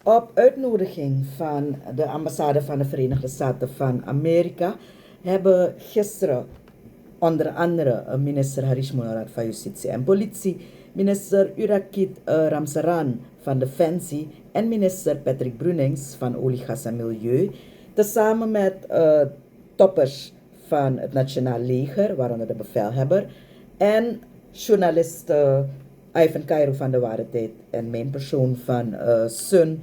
Op uitnodiging van de ambassade van de Verenigde Staten van Amerika hebben gisteren onder andere minister Harish Munarat van Justitie en Politie, minister Urakit Ramsaran van Defensie en minister Patrick Brunings van Olie, Gas en Milieu, tezamen met toppers van het Nationaal Leger, waaronder de bevelhebber, en journalist Ivan Cairo van de Ware Tijd en mijn persoon van Sun,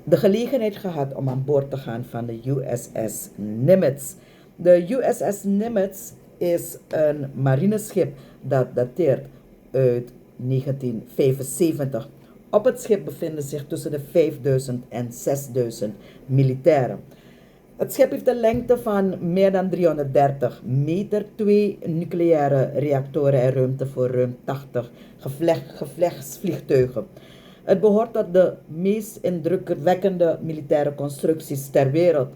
de gelegenheid gehad om aan boord te gaan van de USS Nimitz. De USS Nimitz is een marineschip dat dateert uit 1975. Op het schip bevinden zich tussen de 5000 en 6000 militairen. Het schip heeft een lengte van meer dan 330 meter, 2 nucleaire reactoren en ruimte voor ruim 80 gevechtsvliegtuigen. Het behoort tot de meest indrukwekkende militaire constructies ter wereld.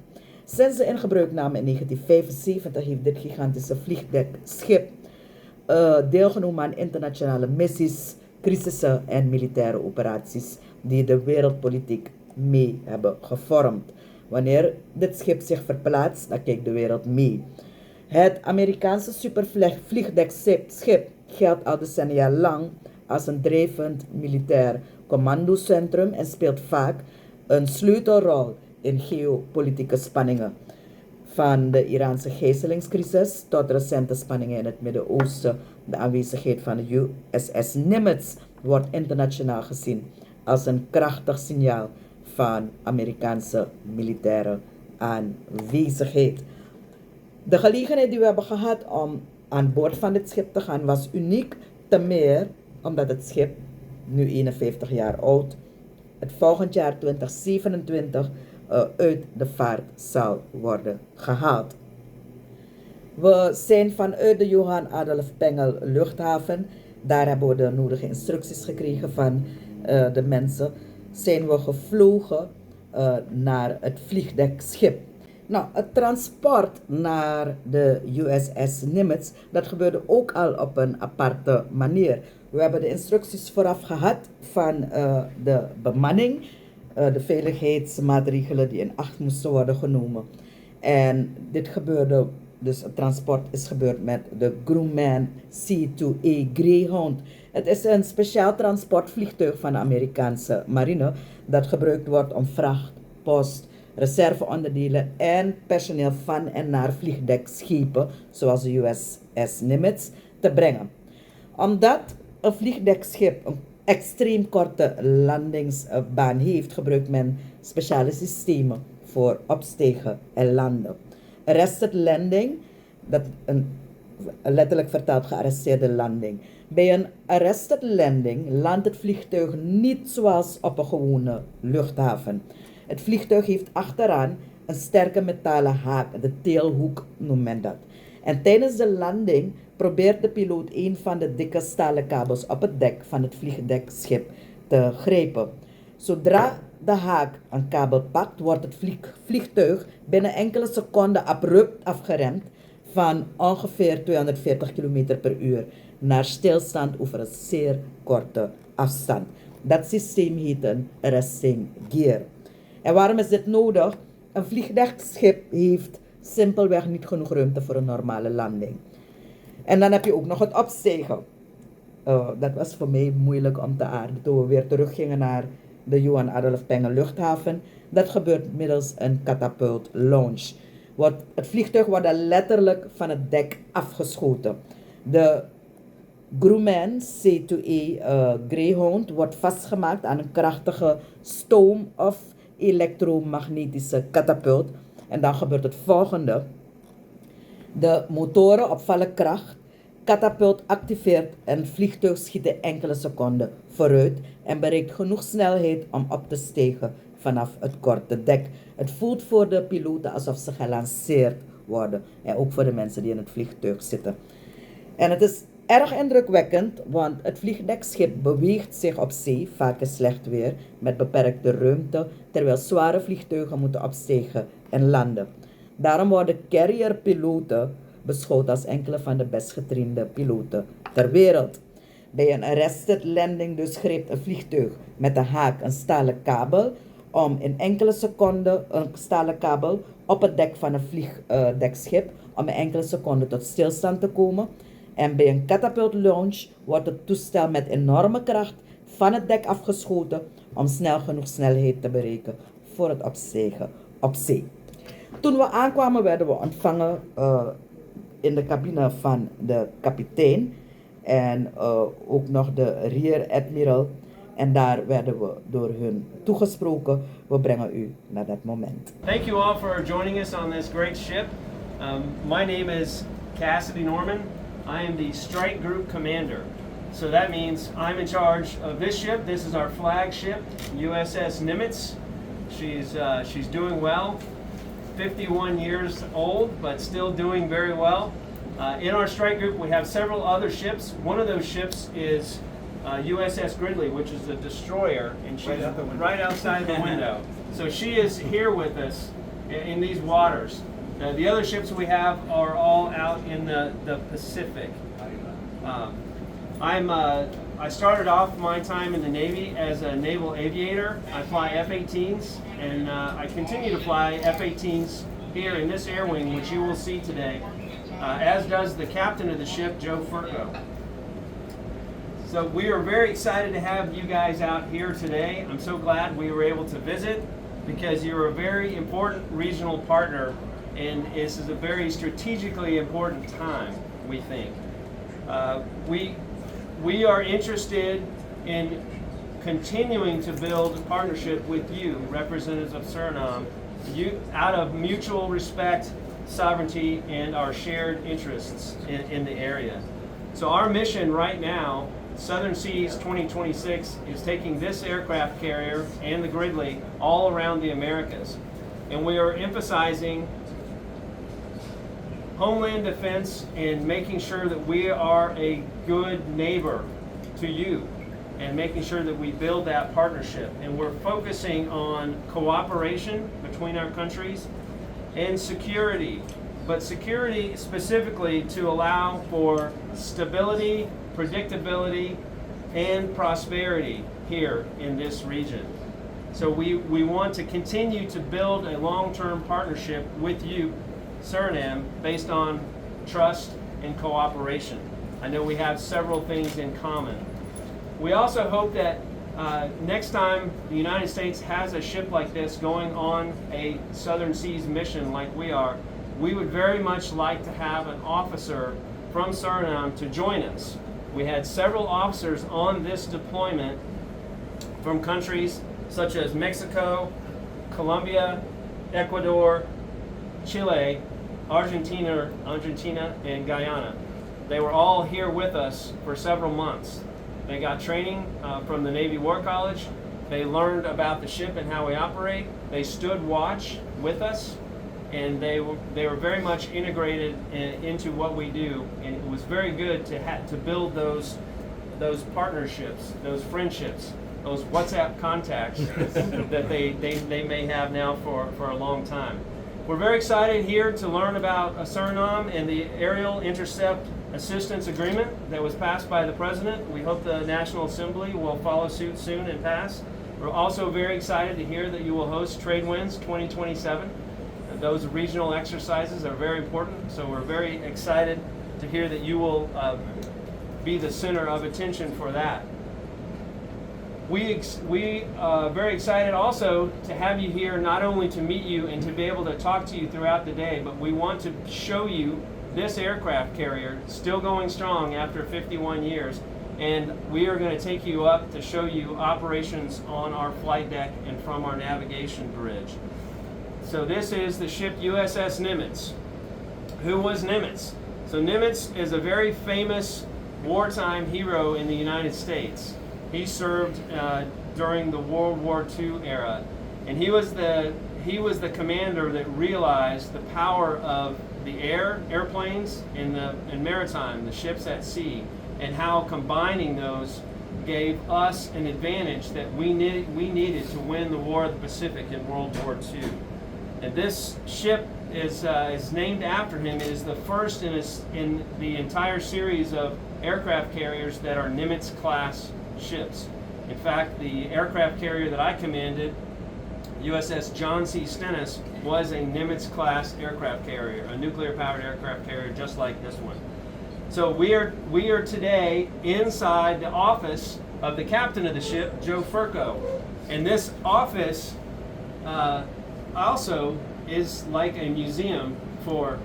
Sinds de ingebruikname in 1975 heeft dit gigantische vliegdekschip deelgenomen aan internationale missies, crisissen en militaire operaties die de wereldpolitiek mee hebben gevormd. Wanneer dit schip zich verplaatst, dan kijkt de wereld mee. Het Amerikaanse supervliegdekschip geldt al decennia lang als een drijvend militair commandocentrum en speelt vaak een sleutelrol in geopolitieke spanningen. Van de Iraanse gijzelingscrisis tot recente spanningen in het Midden-Oosten. De aanwezigheid van de USS Nimitz wordt internationaal gezien als een krachtig signaal van Amerikaanse militaire aanwezigheid. De gelegenheid die we hebben gehad om aan boord van dit schip te gaan was uniek, te meer omdat het schip, nu 51 jaar oud, het volgend jaar 2027 uit de vaart zal worden gehaald. We zijn vanuit de Johan Adolf Pengel luchthaven, daar hebben we de nodige instructies gekregen van de mensen, zijn we gevlogen naar het vliegdekschip. Nou, het transport naar de USS Nimitz, dat gebeurde ook al op een aparte manier. We hebben de instructies vooraf gehad van de bemanning, de veiligheidsmaatregelen die in acht moesten worden genomen. En dit gebeurde, dus het transport is gebeurd met de Grumman C-2A Greyhound. Het is een speciaal transportvliegtuig van de Amerikaanse marine dat gebruikt wordt om vracht, post, reserveonderdelen en personeel van en naar vliegdekschepen, zoals de USS Nimitz, te brengen. Omdat een vliegdekschip een extreem korte landingsbaan heeft, gebruikt men speciale systemen voor opstijgen en landen. Arrested landing, dat een letterlijk vertaald gearresteerde landing. Bij een arrested landing landt het vliegtuig niet zoals op een gewone luchthaven. Het vliegtuig heeft achteraan een sterke metalen haak, de tailhoek noemt men dat. En tijdens de landing probeert de piloot een van de dikke stalen kabels op het dek van het vliegdekschip te grijpen. Zodra de haak een kabel pakt, wordt het vliegtuig binnen enkele seconden abrupt afgeremd van ongeveer 240 km per uur naar stilstand over een zeer korte afstand. Dat systeem heet een arresting gear. En waarom is dit nodig? Een vliegdekschip heeft simpelweg niet genoeg ruimte voor een normale landing. En dan heb je ook nog het opstijgen. Dat was voor mij moeilijk om te aarden toen we weer teruggingen naar de Johan Adolf Pengel luchthaven. Dat gebeurt middels een catapult launch. Het vliegtuig wordt dan letterlijk van het dek afgeschoten. De Grumman C-2A Greyhound wordt vastgemaakt aan een krachtige stoom- of elektromagnetische catapult. En dan gebeurt het volgende. De motoren op volle kracht, catapult activeert en het vliegtuig schiet in enkele seconden vooruit en bereikt genoeg snelheid om op te stijgen vanaf het korte dek. Het voelt voor de piloten alsof ze gelanceerd worden en ook voor de mensen die in het vliegtuig zitten. En het is erg indrukwekkend, want het vliegdekschip beweegt zich op zee, vaak in slecht weer, met beperkte ruimte, terwijl zware vliegtuigen moeten opstijgen en landen. Daarom worden carrier-piloten beschouwd als enkele van de best getrainde piloten ter wereld. Bij een arrested landing dus greep een vliegtuig met een haak een stalen kabel om in enkele seconden een stalen kabel op het dek van een vliegdekschip om in enkele seconden tot stilstand te komen. En bij een catapult launch wordt het toestel met enorme kracht van het dek afgeschoten om snel genoeg snelheid te bereiken voor het opstijgen op zee. Toen we aankwamen werden we ontvangen in de cabine van de kapitein en ook nog de rear admiral. En daar werden we door hun toegesproken. We brengen u naar dat moment. Thank you all for joining us on this great ship. My name is Cassidy Norman. I am the strike group commander. So that means I'm in charge of this ship. This is our flagship, USS Nimitz. She's doing well. 51 years old, but still doing very well. In our strike group, we have several other ships. One of those ships is USS Gridley, which is a destroyer, and she's right outside the window. So she is here with us in these waters. The other ships we have are all out in the Pacific. I started off my time in the Navy as a naval aviator. I fly F-18s, and I continue to fly F-18s here in this air wing, which you will see today, as does the captain of the ship, Joe Furco. So we are very excited to have you guys out here today. I'm so glad we were able to visit because you're a very important regional partner, and this is a very strategically important time, we think. We are interested in continuing to build a partnership with you, representatives of Suriname, out of mutual respect, sovereignty, and our shared interests in the area. So our mission right now, Southern Seas 2026, is taking this aircraft carrier and the Gridley all around the Americas. And we are emphasizing homeland defense and making sure that we are a good neighbor to you and making sure that we build that partnership. And we're focusing on cooperation between our countries and security, but security specifically to allow for stability, predictability, and prosperity here in this region. So we want to continue to build a long-term partnership with you, Suriname, based on trust and cooperation. I know we have several things in common. We also hope that next time the United States has a ship like this going on a Southern Seas mission like we are, we would very much like to have an officer from Suriname to join us. We had several officers on this deployment from countries such as Mexico, Colombia, Ecuador, Chile, Argentina, and Guyana. They were all here with us for several months. They got training from the Navy War College. They learned about the ship and how we operate. They stood watch with us, and they were very much integrated into what we do. And it was very good to build those partnerships, those friendships, those WhatsApp contacts that they may have now for a long time. We're very excited here to learn about Suriname and the Aerial Intercept Assistance Agreement that was passed by the President. We hope the National Assembly will follow suit soon and pass. We're also very excited to hear that you will host Trade Winds 2027. Those regional exercises are very important, so we're very excited to hear that you will be the center of attention for that. We are very excited also to have you here, not only to meet you and to be able to talk to you throughout the day, but we want to show you this aircraft carrier still going strong after 51 years. And we are going to take you up to show you operations on our flight deck and from our navigation bridge. So this is the ship USS Nimitz. Who was Nimitz? So Nimitz is a very famous wartime hero in the United States. He served during the World War II era, and he was the commander that realized the power of the airplanes and maritime, the ships at sea, and how combining those gave us an advantage that we needed to win the War of the Pacific in World War II. And this ship is named after him. It is the first in the entire series of aircraft carriers that are Nimitz class ships. In fact, the aircraft carrier that I commanded, USS John C. Stennis, was a Nimitz class aircraft carrier, a nuclear powered aircraft carrier just like this one. So we are today inside the office of the captain of the ship, Joe Furco. And this office also is like a museum for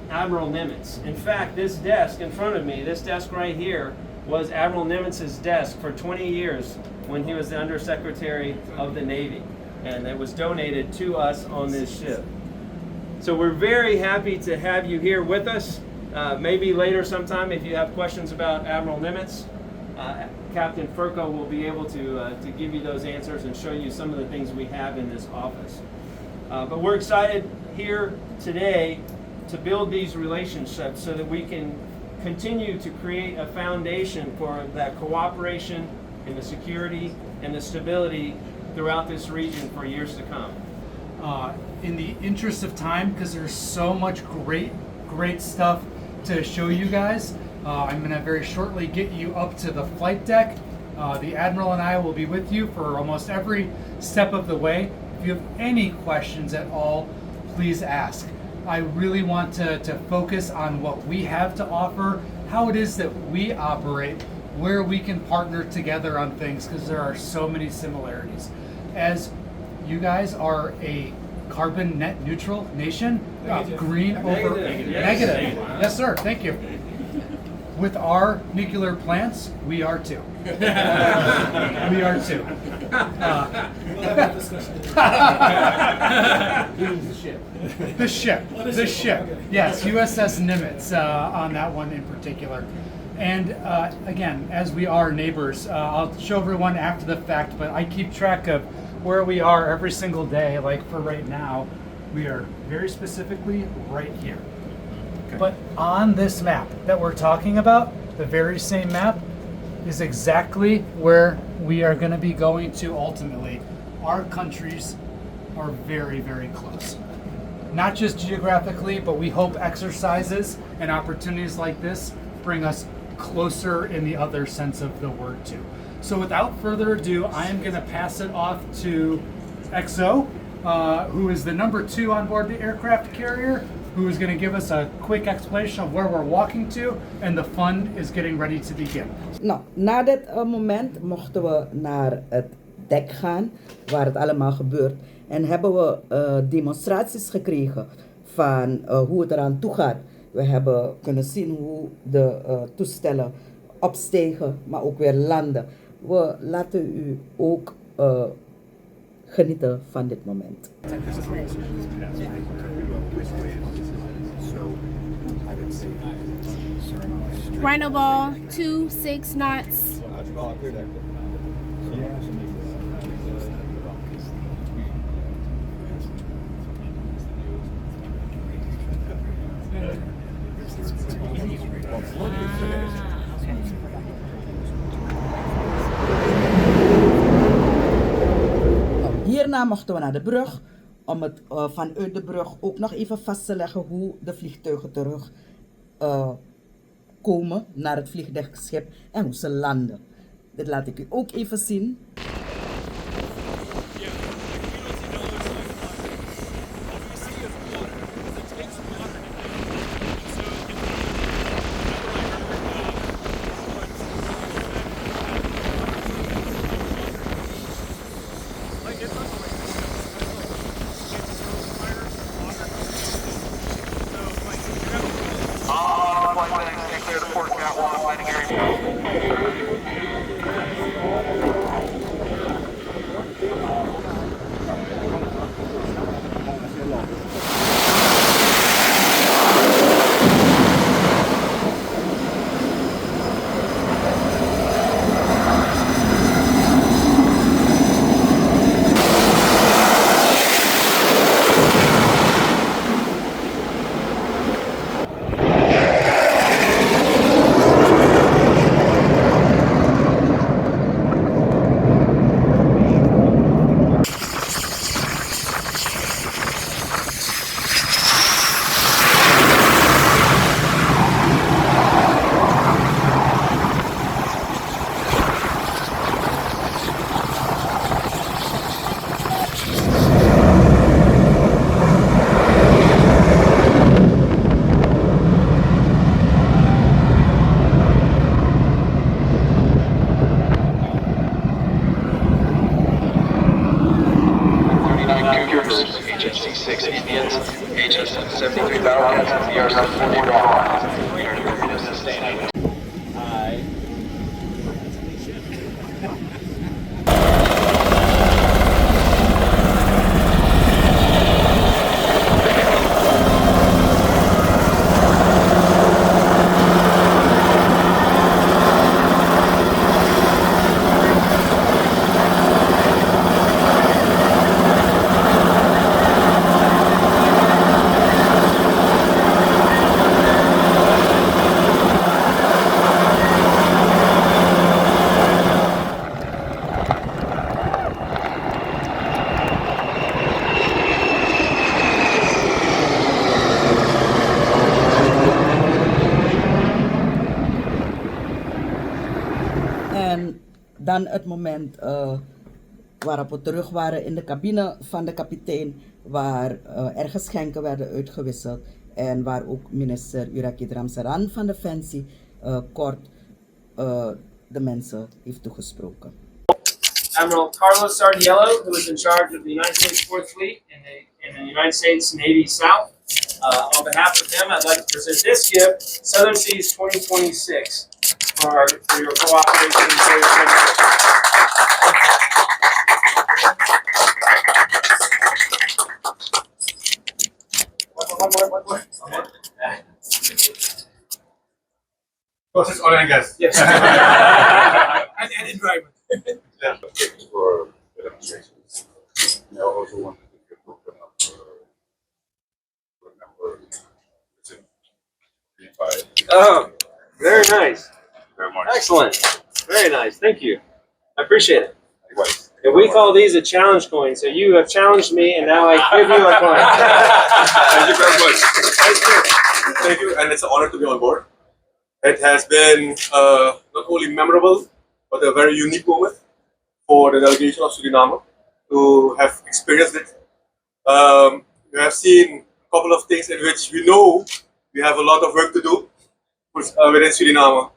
Admiral Nimitz. In fact, this desk in front of me, this desk right here, was Admiral Nimitz's desk for 20 years when he was the Undersecretary of the Navy. And it was donated to us on this ship. So we're very happy to have you here with us. Maybe later sometime, if you have questions about Admiral Nimitz, Captain Furco will be able to give you those answers and show you some of the things we have in this office. But we're excited here today to build these relationships so that we can continue to create a foundation for that cooperation and the security and the stability throughout this region for years to come. In the interest of time, because there's so much great stuff to show you guys, I'm going to very shortly get you up to the flight deck. The Admiral and I will be with you for almost every step of the way. If you have any questions at all, please ask. I really want to focus on what we have to offer, how it is that we operate, where we can partner together on things, because there are so many similarities. As you guys are a carbon net neutral nation, green over negative. Yes, sir. Thank you. With our nuclear plants, we are too. We are too. The ship. Yes, USS Nimitz on that one in particular. And again, as we are neighbors, I'll show everyone after the fact, but I keep track of where we are every single day. Like for right now, we are very specifically right here. Okay. But on this map that we're talking about, the very same map, is exactly where we are going to be going to ultimately. Our countries are very, very close. Not just geographically, but we hope exercises and opportunities like this bring us closer in the other sense of the word too. So without further ado, I am going to pass it off to XO, who is the number 2 on board the aircraft carrier, who is going to give us a quick explanation of where we're walking to, and the fun is getting ready to begin. Nou, na dit moment mochten we naar het dek gaan, waar het allemaal gebeurt. En hebben we demonstraties gekregen van hoe het eraan toe gaat. We hebben kunnen zien hoe de toestellen opstegen, maar ook weer landen. We laten u ook genieten van dit moment. Rhino ball, 2-6 knots. Hierna mochten we naar de brug om het vanuit de brug ook nog even vast te leggen hoe de vliegtuigen terug komen naar het vliegdekschip en hoe ze landen. Dit laat ik u ook even zien. 6 Indians, HS-73 Falcons, BR-74, we are in agreement sustaining. En dan het moment waarop we terug waren in de cabine van de kapitein, waar er geschenken werden uitgewisseld en waar ook minister Uraki Dramsaran van Defensie kort de mensen heeft toegesproken. Admiral Carlos Sardiello, who is in charge of the United States Fourth Fleet in the United States Navy South. On behalf of him, I'd like to present this gift, Southern Seas 2026, for your cooperation and for your friendship. One more. Oh, this is oil and gas. Yes. And environment. Yeah. For the demonstrations. I also wanted to get broken up for number 35. Oh, very nice. Very much. Excellent. Very nice. Thank you. I appreciate it. Likewise. And we call these a challenge coin. So you have challenged me, and now I give you a coin. Thank you very much. Thank you, and it's an honor to be on board. It has been not only memorable, but a very unique moment for the delegation of Suriname to have experienced it. We have seen a couple of things in which we know we have a lot of work to do within Suriname.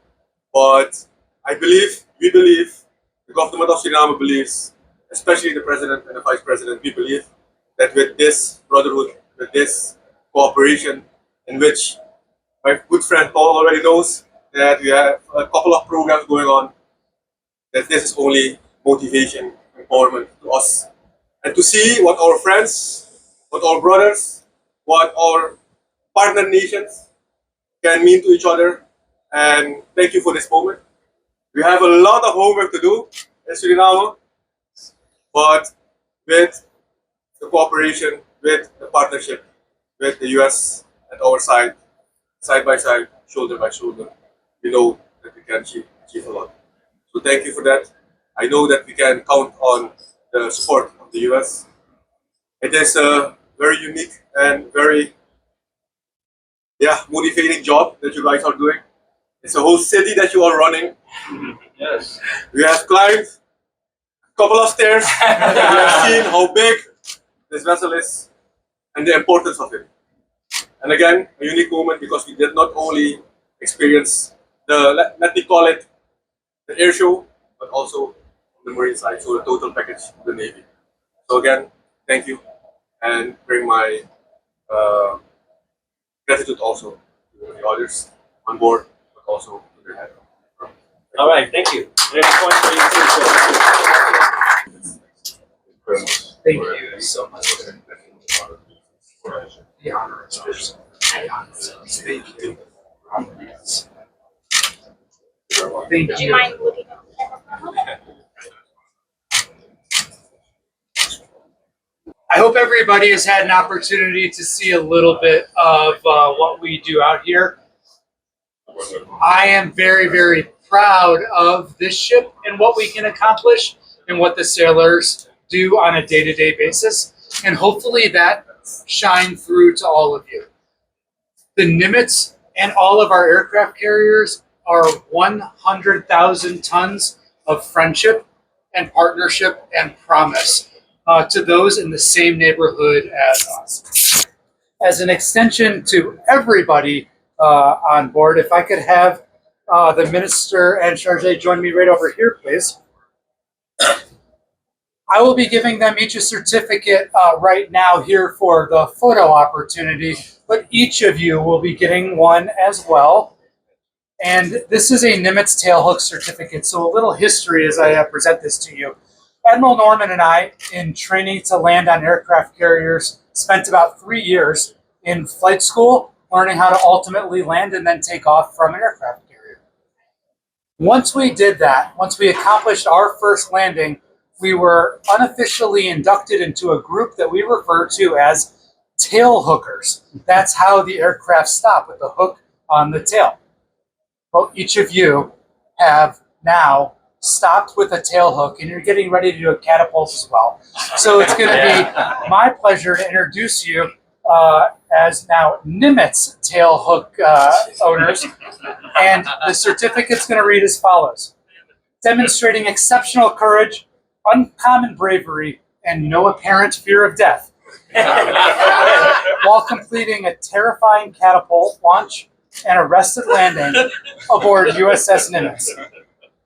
But we believe, the government of Suriname believes, especially the president and the vice president, we believe that with this brotherhood, with this cooperation, in which my good friend Paul already knows that we have a couple of programs going on, that this is only motivation, empowerment to us. And to see what our friends, what our brothers, what our partner nations can mean to each other. And thank you for this moment. We have a lot of homework to do in Suriname, but with the cooperation, with the partnership, with the US at our side by side, shoulder by shoulder, we know that we can achieve a lot. So thank you for that. I know that we can count on the support of the US. It is a very unique and very motivating job that you guys are doing. It's a whole city that you are running. Yes. We have climbed a couple of stairs and we have seen how big this vessel is and the importance of it. And again, a unique moment because we did not only experience let me call it the air show, but also the marine side, so the total package of the Navy. So again, thank you, and bring my gratitude also to the others on board, but also to their head. All right. Thank you. Next point for you too. Thank you so much. The honor is ours. Thank you. Thank Do you. you mind looking at the camera? I hope everybody has had an opportunity to see a little bit of what we do out here. I am very, very proud of this ship and what we can accomplish and what the sailors do on a day-to-day basis. And hopefully that shine through to all of you. The Nimitz and all of our aircraft carriers are 100,000 tons of friendship and partnership and promise to those in the same neighborhood as us. As an extension to everybody on board, if I could have the minister and charge join me right over here, please. I will be giving them each a certificate right now here for the photo opportunity, but each of you will be getting one as well. And this is a Nimitz tailhook certificate, so a little history as I present this to you. Admiral Norman and I, in training to land on aircraft carriers, spent about 3 years in flight school learning how to ultimately land and then take off from an aircraft carrier. Once we did that, once we accomplished our first landing, we were unofficially inducted into a group that we refer to as tail hookers. That's how the aircraft stop, with the hook on the tail. Well, each of you have now stopped with a tail hook, and you're getting ready to do a catapult as well. So it's going to be my pleasure to introduce you as now Nimitz tail hook owners. And the certificate's going to read as follows: demonstrating exceptional courage, uncommon bravery, and no apparent fear of death while completing a terrifying catapult launch and arrested landing aboard USS Nimitz,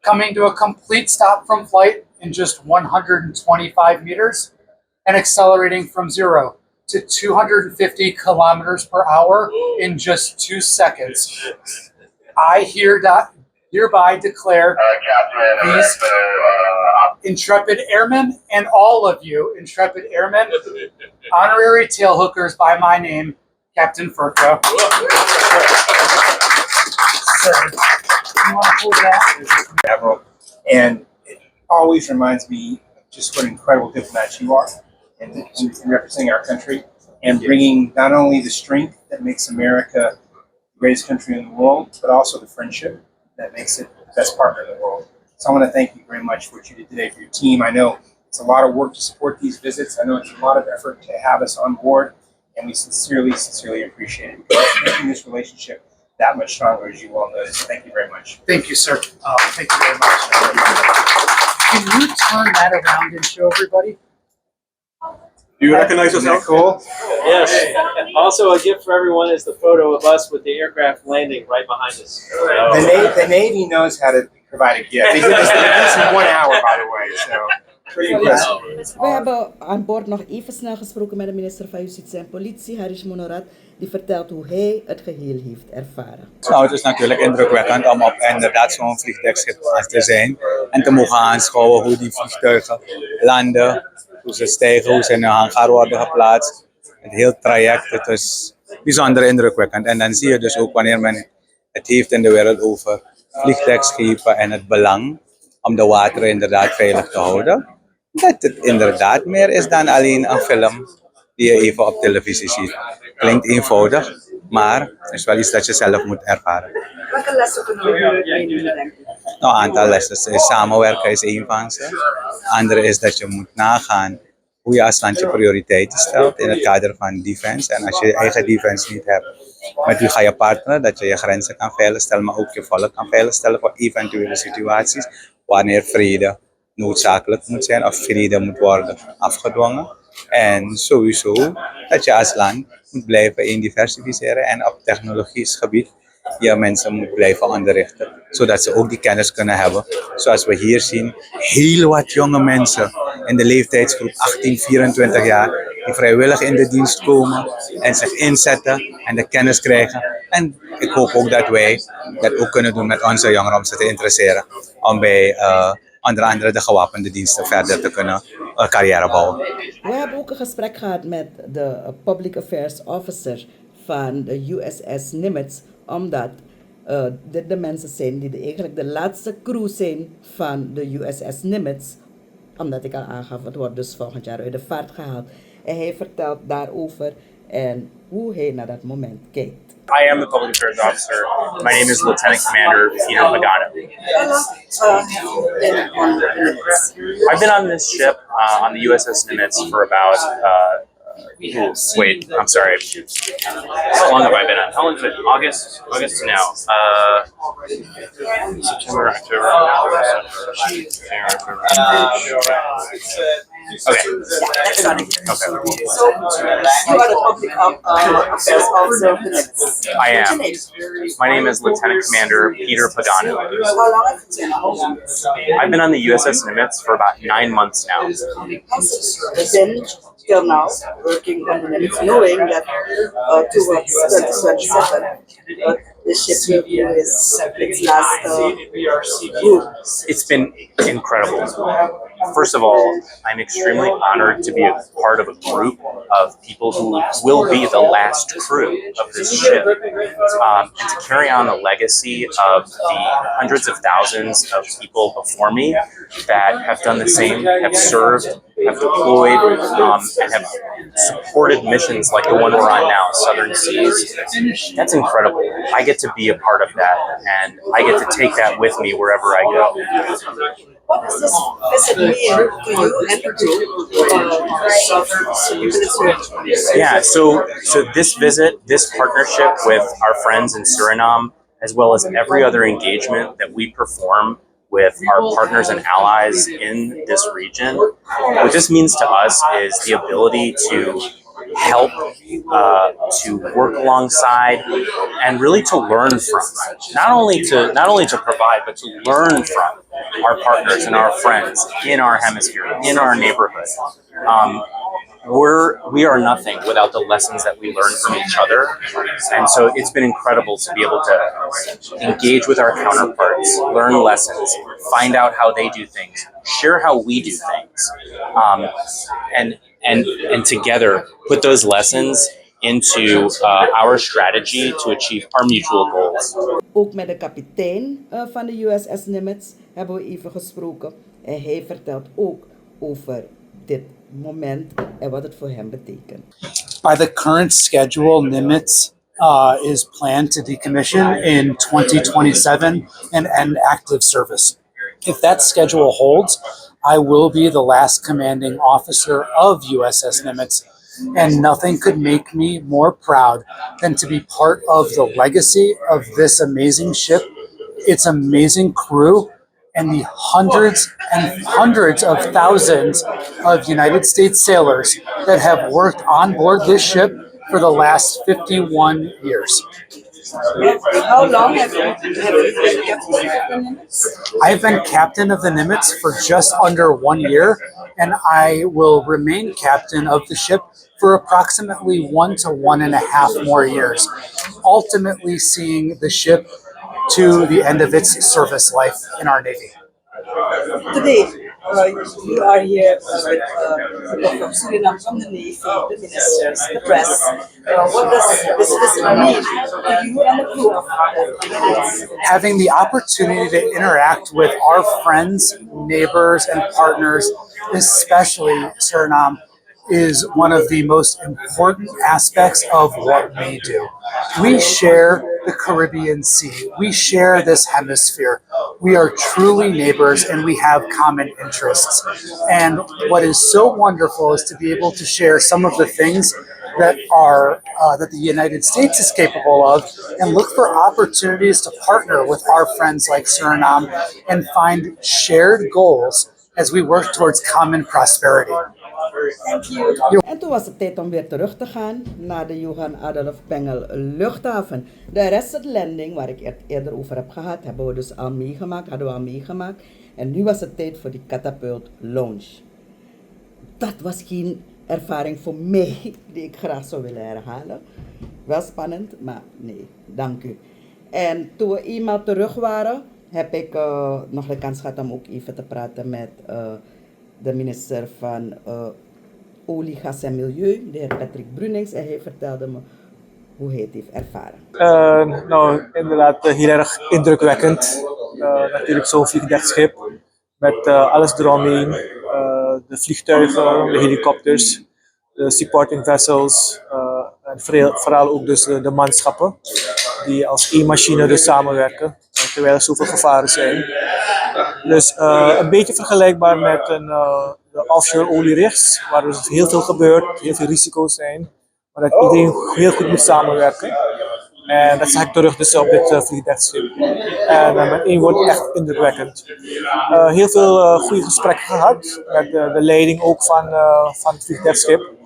coming to a complete stop from flight in just 125 meters and accelerating from 0 to 250 kilometers per hour in just 2 seconds. I hereby declare these intrepid airmen and all of you intrepid airmen honorary tail hookers by my name, Captain Furco. Sir, you want to hold that? Admiral, and it always reminds me of just what incredible diplomats you are, and representing our country and bringing not only the strength that makes America the greatest country in the world, but also the friendship that makes it the best partner in the world. So I want to thank you very much for what you did today for your team. I know it's a lot of work to support these visits. I know it's a lot of effort to have us on board, and we sincerely, sincerely appreciate it, because it's making this relationship that much stronger, as you well know. So thank you very much. Thank you, sir. Thank you very much. Can you turn that around and show everybody? Do you recognize yourself? Cool. Yes. Also, a gift for everyone is the photo of us with the aircraft landing right behind us. The Navy knows how to provide a gift. They did this in 1 hour, by the way. So pretty impressive. We hebben aan boord nog even snel gesproken met de minister van Justitie en Politie, Harish Monorat, die vertelt hoe hij het geheel heeft ervaren. Nou, het is natuurlijk indrukwekkend om op inderdaad zo'n vliegdekschip te zijn en te mogen aanschouwen hoe die vliegtuigen landen, hoe ze stijgen, hoe ze in een hangar worden geplaatst. Het hele traject, het is bijzonder indrukwekkend. En dan zie je dus ook wanneer men het heeft in de wereld over vliegdekschepen en het belang om de wateren inderdaad veilig te houden, dat het inderdaad meer is dan alleen een film die je even op televisie ziet. Klinkt eenvoudig, maar het is wel iets dat je zelf moet ervaren. Welke lessen kunnen we hieruit meenemen, denk je? Nou, een aantal lessen. Samenwerken is één van ze. Andere is dat je moet nagaan hoe je als land je prioriteiten stelt in het kader van defense. En als je je eigen defense niet hebt, met wie ga je partneren, dat je je grenzen kan veiligstellen, maar ook je volk kan veiligstellen voor eventuele situaties wanneer vrede noodzakelijk moet zijn of vrede moet worden afgedwongen. En sowieso dat je als land moet blijven diversificeren en op technologisch gebied je mensen moet blijven onderrichten, zodat ze ook die kennis kunnen hebben. Zoals we hier zien, heel wat jonge mensen in de leeftijdsgroep 18-24 jaar die vrijwillig in de dienst komen en zich inzetten en de kennis krijgen. En ik hoop ook dat wij dat ook kunnen doen met onze jongeren om ze te interesseren om bij onder andere de gewapende diensten verder te kunnen carrière bouwen. We hebben ook een gesprek gehad met de Public Affairs Officer van de USS Nimitz, omdat dit de mensen zijn die eigenlijk de laatste crew zijn van de USS Nimitz, omdat ik al aangaf, het wordt dus volgend jaar uit de vaart gehaald. En hij vertelt daarover en hoe hij naar dat moment kijkt. I am the Public Affairs Officer. My name is Lieutenant Commander Peter Pagano. I've been on this ship, on the USS Nimitz, for about, I'm sorry. How long have I been on? How long has it been? August to now. September, October. Okay. Yeah, electronic. Okay. So, you are the public affairs officer of the Nimitz. I What's am. your name? My name is Lieutenant Commander Peter Pagano. How long have you been on the I've been on the USS Nimitz for about 9 months now. How's it been till now, working on the Nimitz, knowing that towards 2027, the ship will be its last group? It's been incredible. First of all, I'm extremely honored to be a part of a group of people who will be the last crew of this ship, and to carry on the legacy of the hundreds of thousands of people before me that have done the same, have served, have deployed, and have supported missions like the one we're on now, Southern Seas. That's incredible. I get to be a part of that, and I get to take that with me wherever I go. What does this visit mean to you and the group? Yeah, so this visit, this partnership with our friends in Suriname, as well as every other engagement that we perform with our partners and allies in this region, what this means to us is the ability to help, to work alongside, and really to learn from. Not only to provide, but to learn from our partners and our friends in our hemisphere, in our neighborhood. We are nothing without the lessons that we learn from each other, and so it's been incredible to be able to engage with our counterparts, learn lessons, find out how they do things, share how we do things, and together put those lessons into our strategy to achieve our mutual goals. Ook met de kapitein van de USS Nimitz hebben we even gesproken. En hij vertelt ook over dit moment en wat het voor hem betekent. By the current schedule, Nimitz is planned to decommission in 2027 and end active service. If that schedule holds, I will be the last commanding officer of USS Nimitz, and nothing could make me more proud than to be part of the legacy of this amazing ship, its amazing crew, and the hundreds and hundreds of thousands of United States sailors that have worked on board this ship for the last 51 years. How long have you been captain of the Nimitz? I've been captain of the Nimitz for just under 1 year, and I will remain captain of the ship for approximately 1 to 1.5 more years, ultimately seeing the ship to the end of its service life in our Navy. Today, you are here with people from Suriname, from the Navy, the ministers, the press. What does this visit mean to you and the crew? Having the opportunity to interact with our friends, neighbors, and partners, especially Suriname, is one of the most important aspects of what we do. We share the Caribbean Sea. We share this hemisphere. We are truly neighbors and we have common interests. And what is so wonderful is to be able to share some of the things that are that the United States is capable of, and look for opportunities to partner with our friends like Suriname and find shared goals as we work towards common prosperity. En toen was het tijd om weer terug te gaan naar de Johan Adolf Pengel luchthaven. De arrested landing, waar ik het eerder over heb gehad, hadden we al meegemaakt. En nu was het tijd voor die catapult launch. Dat was geen ervaring voor mij die ik graag zou willen herhalen. Wel spannend, maar nee, dank u. En toen we eenmaal terug waren, heb ik nog de kans gehad om ook even te praten met de minister van Olie, Gas en Milieu, de heer Patrick Brunings. En hij vertelde me hoe hij het heeft ervaren. Nou, inderdaad heel erg indrukwekkend. Natuurlijk zo'n vliegdekschip met alles eromheen. De vliegtuigen, de helikopters, de supporting vessels. En vooral ook dus de manschappen die als één machine dus samenwerken. Terwijl er zoveel gevaren zijn. Dus een beetje vergelijkbaar met de offshore olierigs, waar dus heel veel gebeurt, heel veel risico's zijn, maar dat iedereen heel goed moet samenwerken. En dat zag ik terug dus op dit vliegdekschip. En met één woord echt indrukwekkend. Heel veel goede gesprekken gehad met de leiding ook van het vliegdekschip.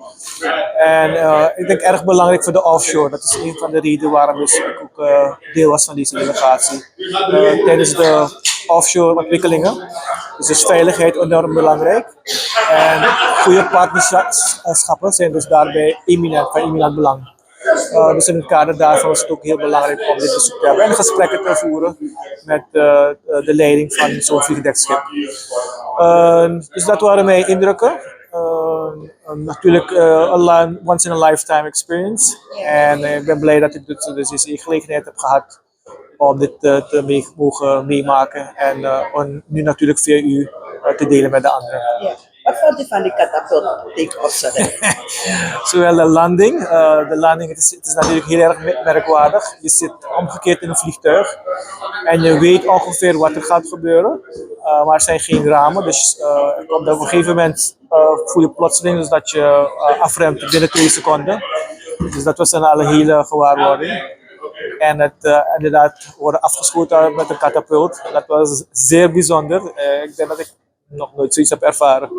En ik denk erg belangrijk voor de offshore. Dat is een van de redenen waarom dus ik ook deel was van deze delegatie. Tijdens de offshore ontwikkelingen is dus veiligheid enorm belangrijk. En goede partnerschappen zijn dus daarbij van eminent belang. Dus in het kader daarvan is het ook heel belangrijk om dit bezoek te hebben en gesprekken te voeren met de leiding van zo'n vliegdekschip. Dus dat waren mijn indrukken. Natuurlijk een once in a lifetime experience. En ik ben blij dat ik dus deze gelegenheid heb gehad om dit te mogen meemaken. En nu natuurlijk via u te delen met de anderen. Ja. Wat vond je van die catapult take-off? Zowel de landing het is natuurlijk heel erg merkwaardig. Je zit omgekeerd in een vliegtuig en je weet ongeveer wat er gaat gebeuren. Maar er zijn geen ramen, dus op een gegeven moment voel je plotseling dus dat je afremt binnen 2 seconden. Dus dat was dan al een hele gewaarwording. En het inderdaad worden afgeschoten met een katapult. Dat was zeer bijzonder. Ik denk dat ik nog nooit zoiets heb ervaren.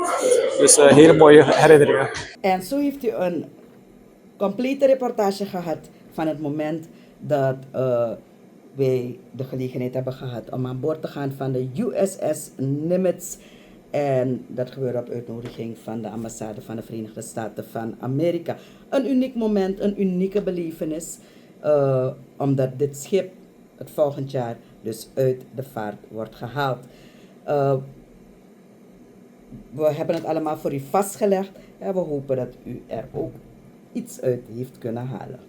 Dus hele mooie herinneringen. En zo heeft u een complete reportage gehad van het moment dat wij de gelegenheid hebben gehad om aan boord te gaan van de USS Nimitz. En dat gebeurde op uitnodiging van de ambassade van de Verenigde Staten van Amerika. Een uniek moment, een unieke belevenis. Omdat dit schip het volgend jaar dus uit de vaart wordt gehaald. We hebben het allemaal voor u vastgelegd en we hopen dat u er ook iets uit heeft kunnen halen.